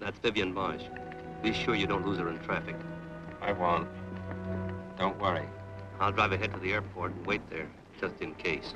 That's Vivian Marsh. Be sure you don't lose her in traffic. I won't. Don't worry. I'll drive ahead to the airport and wait there, just in case.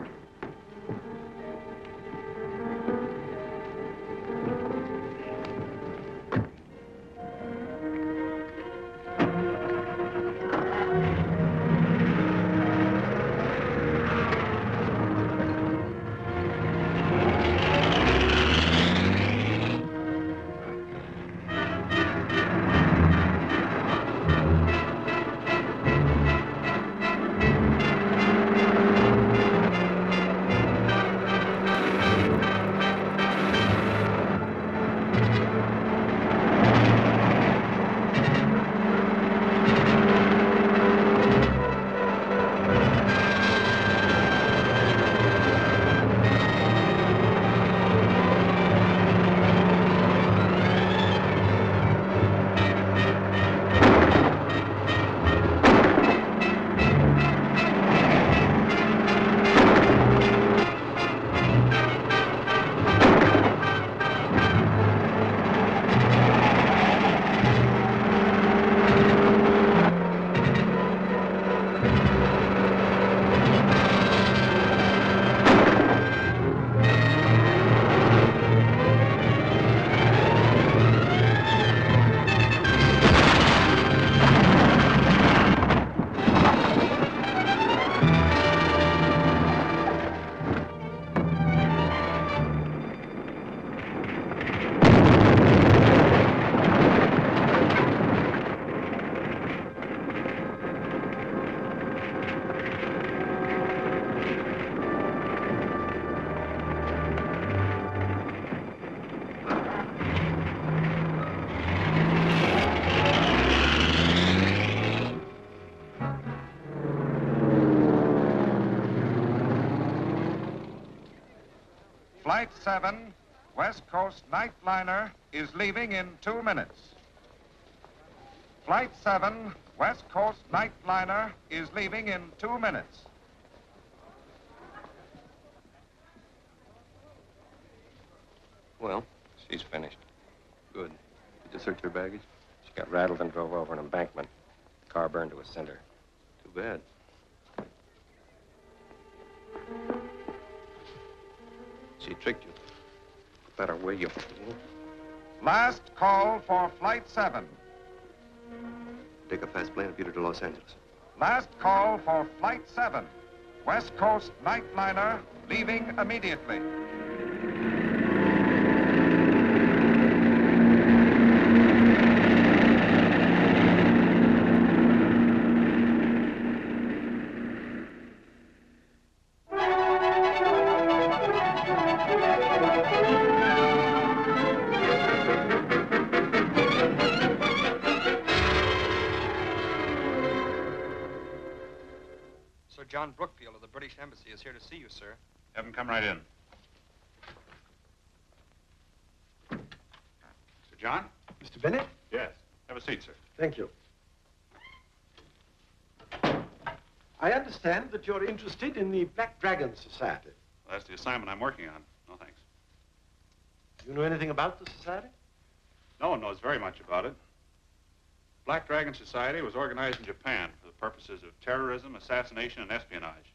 Flight 7, West Coast nightliner, is leaving in 2 minutes. Flight 7, West Coast nightliner, is leaving in 2 minutes. Well, She's finished. good. Did you search her baggage? She got rattled and drove over an embankment. The car burned to a cinder. Too bad. She tricked you. Better way, you fool. Last call for Flight 7. Take a fast plane and beat her to Los Angeles. Last call for Flight 7, West Coast nightliner, leaving immediately. Sir John Brookfield of the British Embassy is here to see you, sir. Have him come right in. Sir John? Mr. Bennett? Yes. Have a seat, sir. Thank you. I understand that you're interested in the Black Dragon Society. Well, that's the assignment I'm working on. No thanks. Do you know anything about the society? No one knows very much about it. Black Dragon Society was organized in Japan for the purposes of terrorism, assassination, and espionage.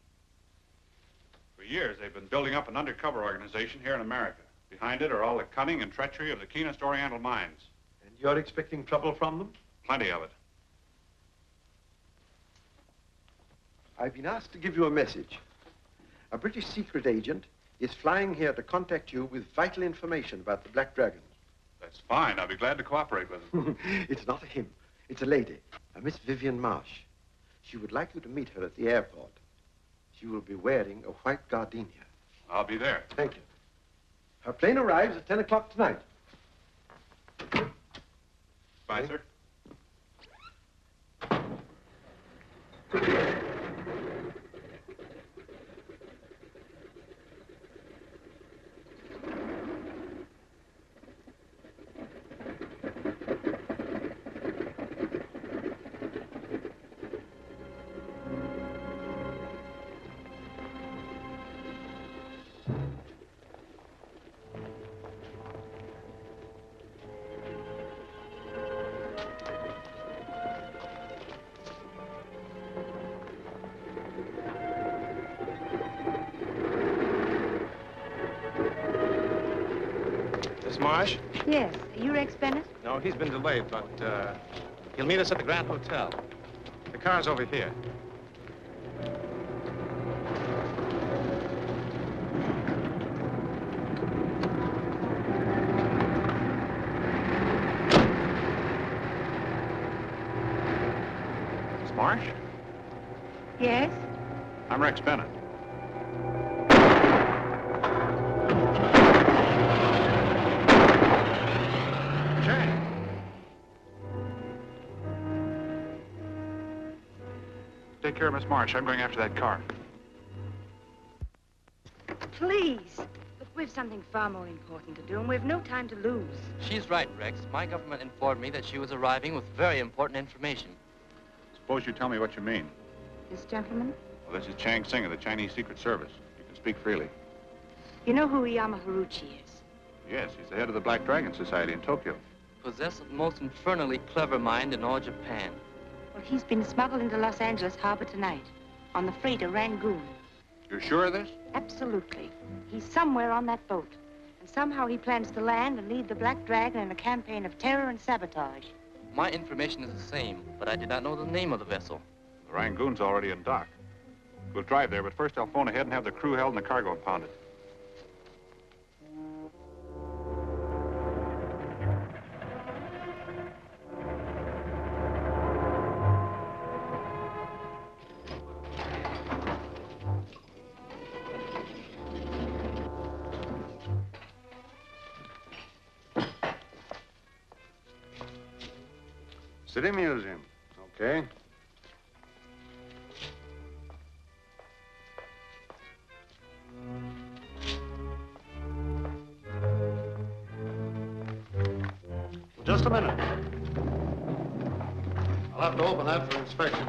For years, they've been building up an undercover organization here in America. Behind it are all the cunning and treachery of the keenest Oriental minds. And you're expecting trouble from them? Plenty of it. I've been asked to give you a message. A British secret agent is flying here to contact you with vital information about the Black Dragons. That's fine. I'll be glad to cooperate with them. It's not a him. It's a lady, a Miss Vivian Marsh. She would like you to meet her at the airport. She will be wearing a white gardenia. I'll be there. Thank you. Her plane arrives at 10 o'clock tonight. Bye, sir. Miss Marsh? Yes. Are you Rex Bennett? No, he's been delayed, but he'll meet us at the Grand Hotel. The car's over here. Miss Marsh? Yes? I'm Rex Bennett. Take care of Miss Marsh. I'm going after that car. Please. Look, we've something far more important to do, and we've no time to lose. She's right, Rex. My government informed me that she was arriving with very important information. Suppose you tell me what you mean. This gentleman? Well, this is Chang Sing of the Chinese Secret Service. You can speak freely. You know who Iyama Haruchi is? Yes, he's the head of the Black Dragon Society in Tokyo. Possessed of the most infernally clever mind in all Japan. Well, he's been smuggled into Los Angeles harbor tonight on the freighter Rangoon. You're sure of this? Absolutely. He's somewhere on that boat. And somehow he plans to land and lead the Black Dragon in a campaign of terror and sabotage. My information is the same, but I did not know the name of the vessel. The Rangoon's already in dock. We'll drive there, but first I'll phone ahead and have the crew held and the cargo impounded. City Museum. Okay. Just a minute. I'll have to open that for inspection.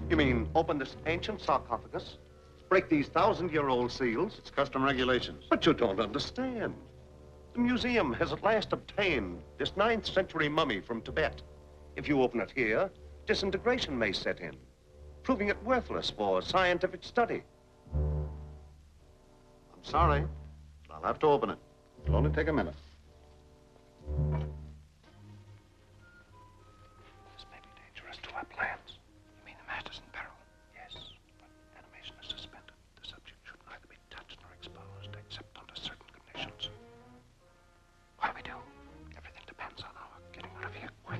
You mean open this ancient sarcophagus? Break these 1,000-year-old seals? It's custom regulations. But you don't understand. The museum has at last obtained this 9th century mummy from Tibet. If you open it here, disintegration may set in, proving it worthless for scientific study. I'm sorry. I'll have to open it. It'll only take a minute. This may be dangerous to our plans. You mean the master's in peril? Yes, but animation is suspended. The subject should neither be touched nor exposed except under certain conditions. What do we do? Everything depends on our getting out of here quick.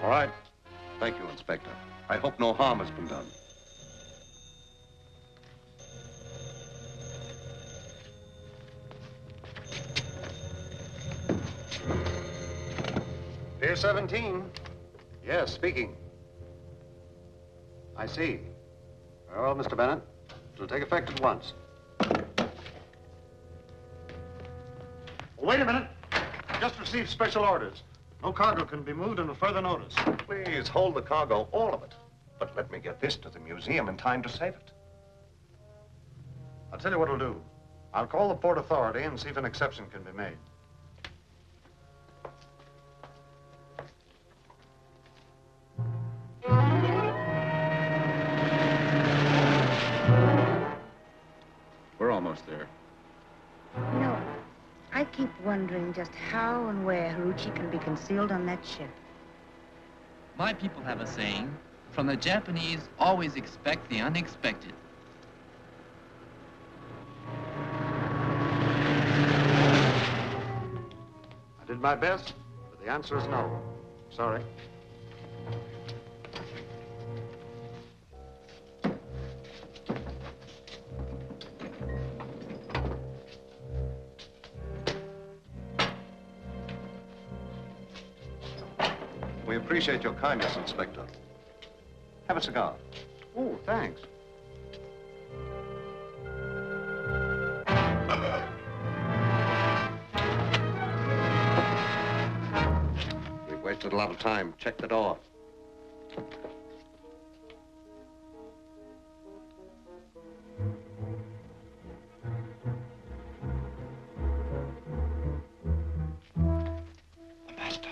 All right. Thank you, Inspector. I hope no harm has been done. Pier 17. Yes, speaking. I see. Very well, Mr. Bennett. It'll take effect at once. Wait a minute. Just received special orders. No cargo can be moved until further notice. Please hold the cargo, all of it. But let me get this to the museum in time to save it. I'll tell you what I'll do. I'll call the Port Authority and see if an exception can be made. We're almost there. You know, I keep wondering just how and where Haruchi can be concealed on that ship. My people have a saying, from the Japanese, always expect the unexpected. I did my best, but the answer is no. Sorry. We appreciate your kindness, Inspector. Have a cigar. Oh, thanks. We've wasted a lot of time. Check the door. The master.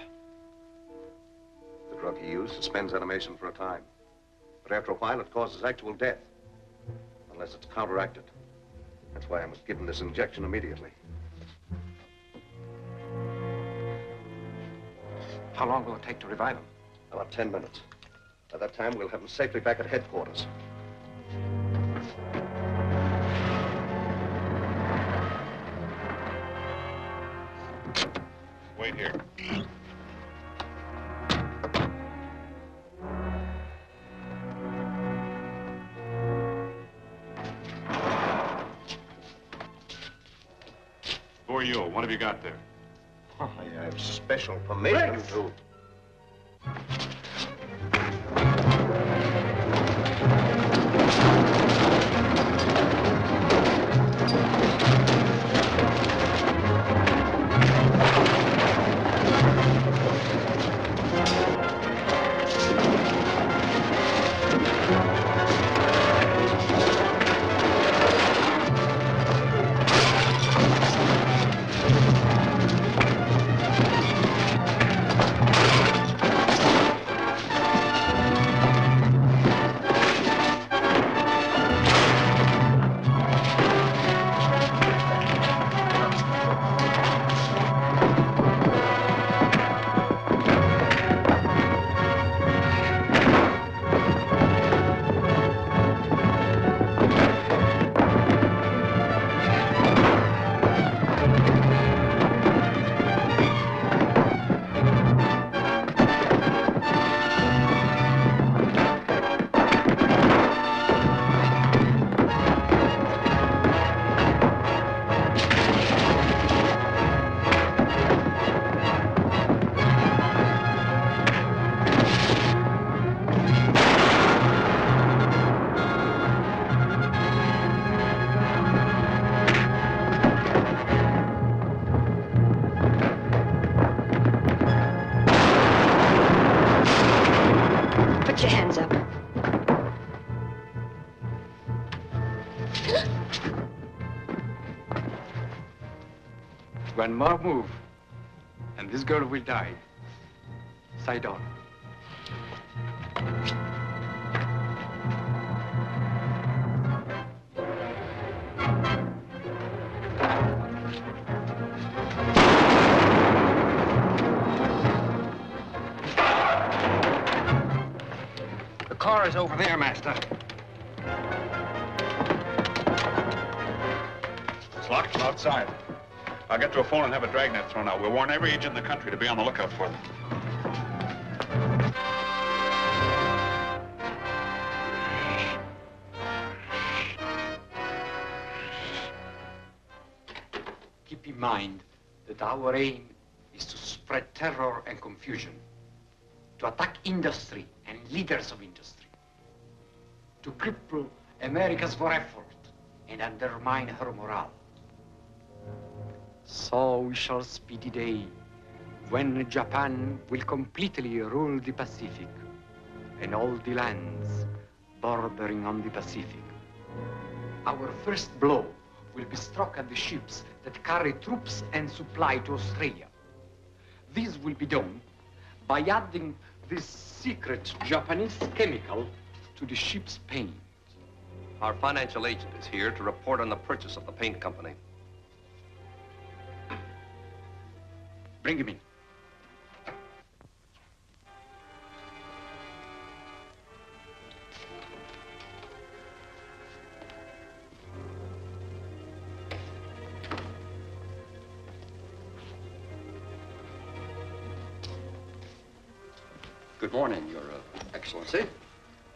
use suspends animation for a time. But after a while, it causes actual death. Unless it's counteracted. That's why I must give him this injection immediately. How long will it take to revive him? About 10 minutes. By that time, we'll have him safely back at headquarters. Wait here. Who are you? What have you got there? Oh, I have special permission to... Put your hands up. One more move, and this girl will die. Side on. The car is over there, Master. It's locked from outside. I'll get to a phone and have a dragnet thrown out. We'll warn every agent in the country to be on the lookout for them. Keep in mind that our aim is to spread terror and confusion, to attack industry and leaders of industry, to cripple America's war effort and undermine her morale. So we shall speed the day when Japan will completely rule the Pacific and all the lands bordering on the Pacific. Our first blow will be struck at the ships that carry troops and supply to Australia. This will be done by adding this secret Japanese chemical to the ship's paint. Our financial agent is here to report on the purchase of the paint company. Bring him in. Good morning, Your Excellency.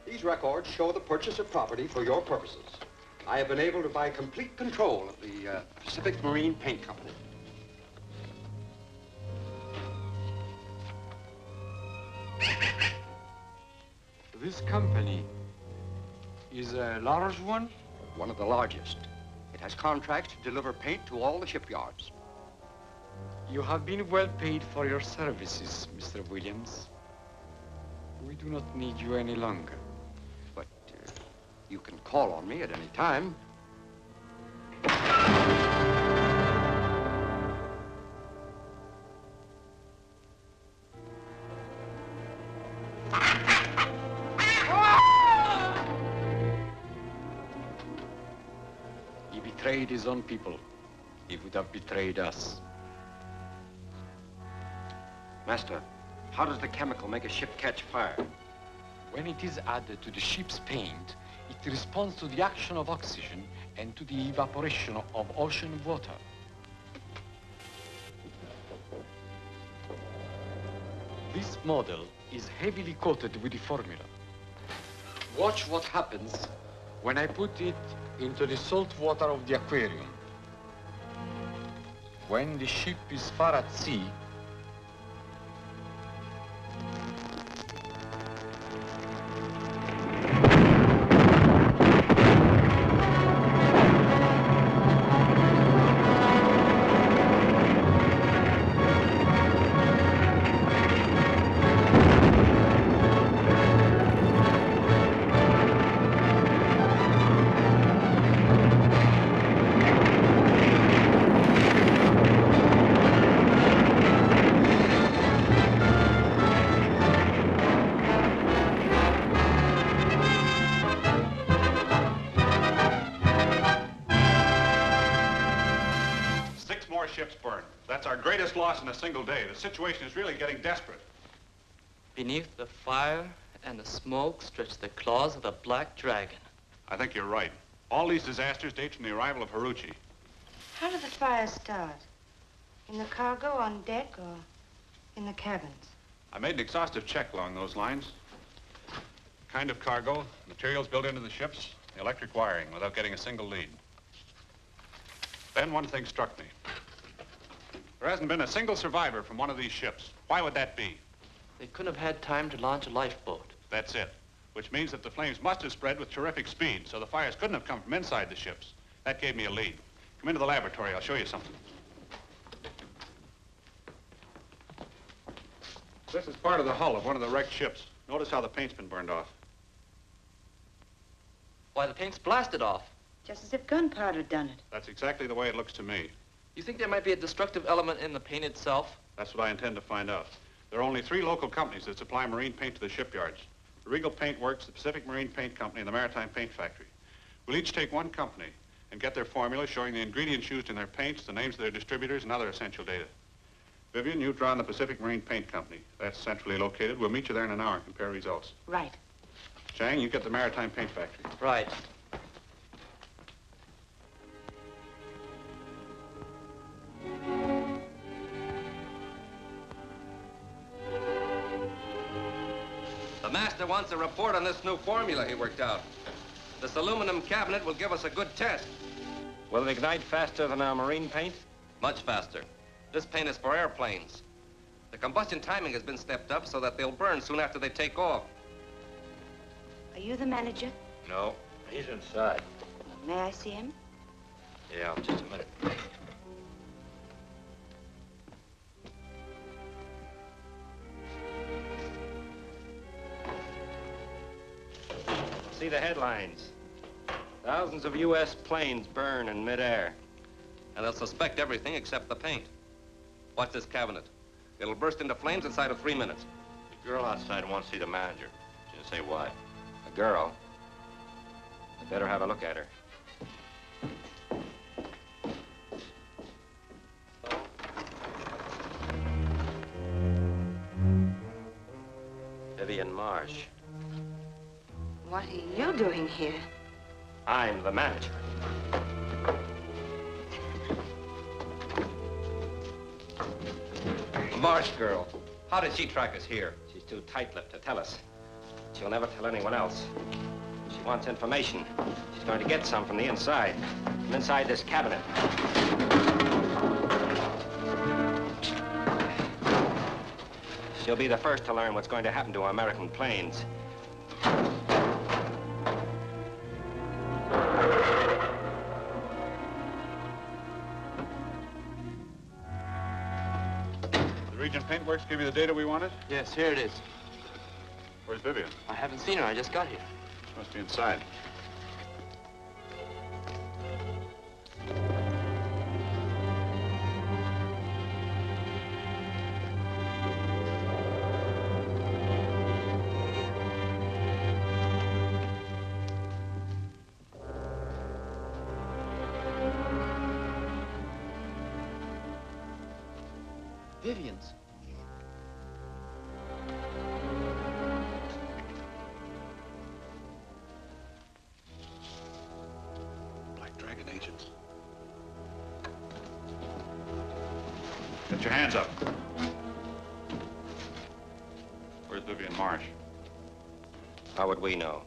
These records show the purchase of property for your purposes. I have been able to buy complete control of the Pacific Marine Paint Company. This company is a large one? One of the largest. It has contracts to deliver paint to all the shipyards. You have been well paid for your services, Mr. Williams. We do not need you any longer. But you can call on me at any time. betrayed his own people, he would have betrayed us. Master, how does the chemical make a ship catch fire? When it is added to the ship's paint, it responds to the action of oxygen and to the evaporation of ocean water. This model is heavily coated with the formula. Watch what happens when I put it into the salt water of the aquarium. When the ship is far at sea, ships burned. That's our greatest loss in a single day. The situation is really getting desperate. Beneath the fire and the smoke stretch the claws of the Black Dragon. I think you're right. All these disasters date from the arrival of Haruchi. How did the fire start? In the cargo, on deck, or in the cabins? I made an exhaustive check along those lines. Kind of cargo, materials built into the ships, the electric wiring, without getting a single lead. Then one thing struck me. There hasn't been a single survivor from one of these ships. Why would that be? They couldn't have had time to launch a lifeboat. That's it. Which means that the flames must have spread with terrific speed, so the fires couldn't have come from inside the ships. That gave me a lead. Come into the laboratory. I'll show you something. This is part of the hull of one of the wrecked ships. Notice how the paint's been burned off. Why, the paint's blasted off. Just as if gunpowder had done it. That's exactly the way it looks to me. You think there might be a destructive element in the paint itself? That's what I intend to find out. There are only 3 local companies that supply marine paint to the shipyards. The Regal Paint Works, the Pacific Marine Paint Company, and the Maritime Paint Factory. We'll each take one company and get their formula showing the ingredients used in their paints, the names of their distributors, and other essential data. Vivian, you draw on the Pacific Marine Paint Company. That's centrally located. We'll meet you there in an hour and compare results. Right. Chang, you get the Maritime Paint Factory. Right. The master wants a report on this new formula he worked out. This aluminum cabinet will give us a good test. Will it ignite faster than our marine paint? Much faster. This paint is for airplanes. The combustion timing has been stepped up so that they'll burn soon after they take off. Are you the manager? No, he's inside. May I see him? Yeah, just a minute. See the headlines. Thousands of U.S. planes burn in midair. And they'll suspect everything except the paint. Watch this cabinet. It'll burst into flames inside of 3 minutes. The girl outside wants to see the manager. She didn't say why. A girl? I'd better have a look at her. Vivian Marsh. What are you doing here? I'm the manager. Marsh girl. How did she track us here? She's too tight-lipped to tell us. She'll never tell anyone else. She wants information. She's going to get some from the inside. From inside this cabinet. She'll be the first to learn what's going to happen to American planes. Regent Paintworks give you the data we wanted? Yes, here it is. Where's Vivian? I haven't seen her. I just got here. She must be inside. Vivian's. Black Dragon agents. Get your hands up. Where's Vivian Marsh? How would we know?